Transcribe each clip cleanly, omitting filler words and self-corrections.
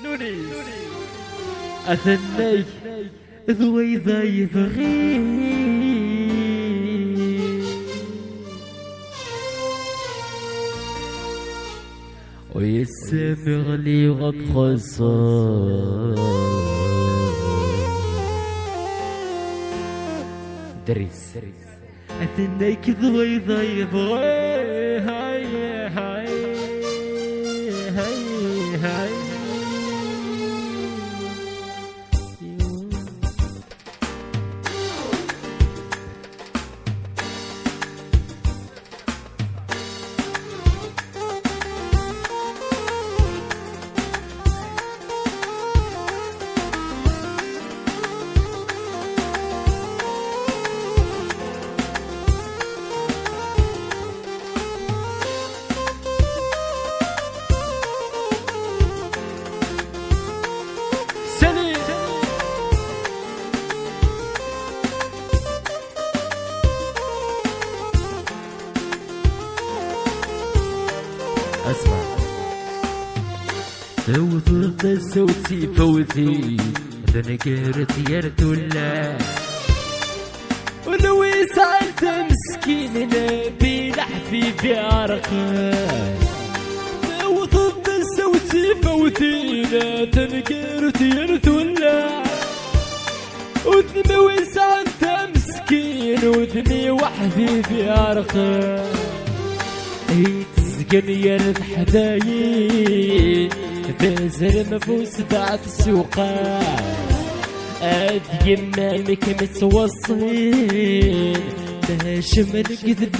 نونيس أثني ذويذا يبغي ويسمع لي غد خصار دريس أثنيك ذويذا يبغي هاي هاي هاي هاي اسمع فوت صوتي فوتي انا قرت يرت ولا ولو سألت مسكين نبي لحفي في عرقه فوت صوتي فوتي لا تنقرت يرت ولا وذني وين سألت مسكين وذني وحدي في عرقه تسقن يرد حدايي بزر مفوس بعد السوقا يمامك متوصين باش من كذب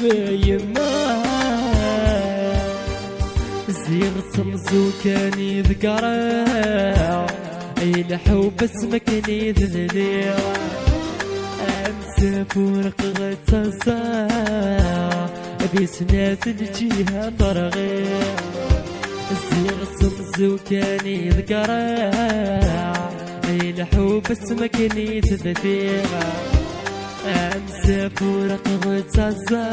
يما زيغ تمزو كان يذكره الحب اسمك يذذيع امس فورق غتصا بسنات الجهة طرغيع الزيغ صمزو كان يذكره الحب اسمك يتذفيع امس فورق غتصا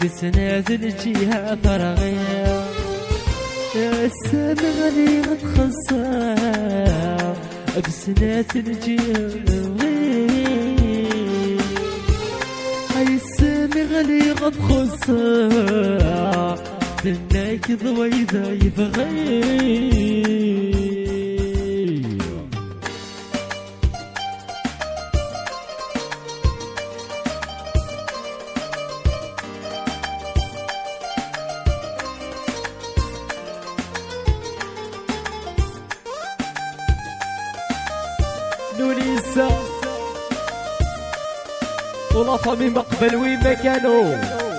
بسنات الجهة طرغيع السنة غني غتخصا بسنات الجهة السنة غني غتخصا دناك ضويذا يبغي نونيسا ولطا من مقبل وين ما كانوا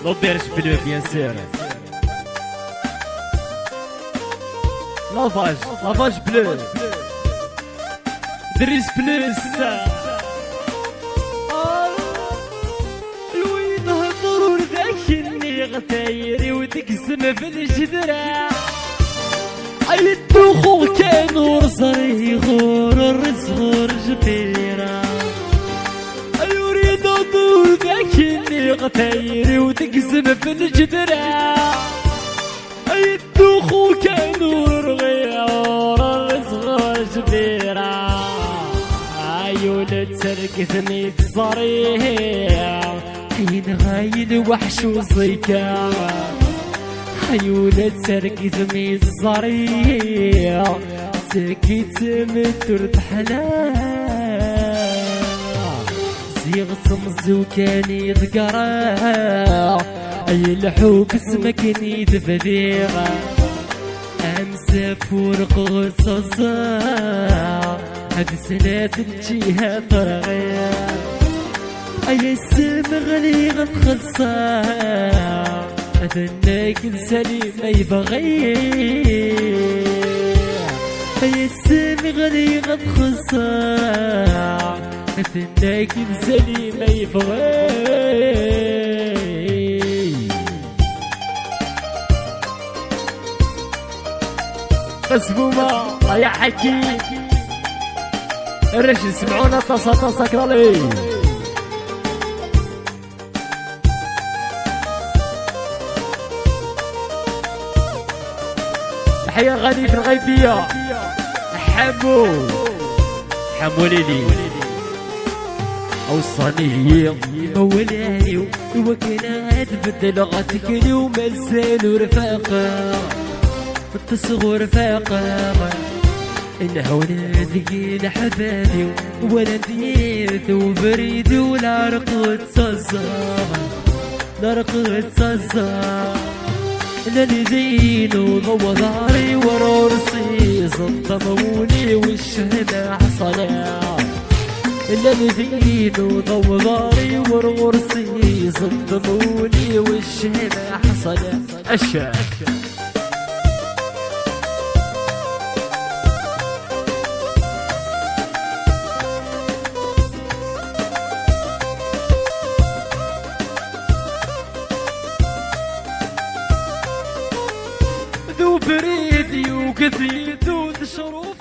لو ديرش بلو بيان سير لافاج بلو دريس بلوس الوين هضرور ذاك اللي غتايري وتكزم في الجدرة الدخول كانوا صريخور الرزغور جبيرة يريد دور ذاك اللي غتايري وتقزم في الجدرة الدخول كانوا رغيور الرزغور جبيرة عيونة تركثني تصريح حين غايل وحش وصيكا عيونة تركثني الصريع سكيت متر بحلال زيغ صمزو كان يذكره اي الحب اسمك يتفذيع امس فورق غصصا هاد سنات الجهة طرغيع اي السم غلي غتخلصا أثناك السليم ما يبغي يسمي غني غد خصا أثناك السليم ما يبغي مسمومة يا حكي الرجل سمعونا طاسة طاسة كرالي حيا غني في الغيبية حمو ليلي أوصاني مولاي وكانت بدل غتكلي ومازال ورفاقة التصغر فاقة الهونا ذقين حبالي ولا ديت وبريد ولا رقد صزار لا رقد صزار لا لدين وضوى ضاري ورورسي صدموني والشهداء حصلا لا لدين وضوى ضاري ورورسي صدموني والشهداء حصلا أشا ذو بريدي وكثير ذو شروف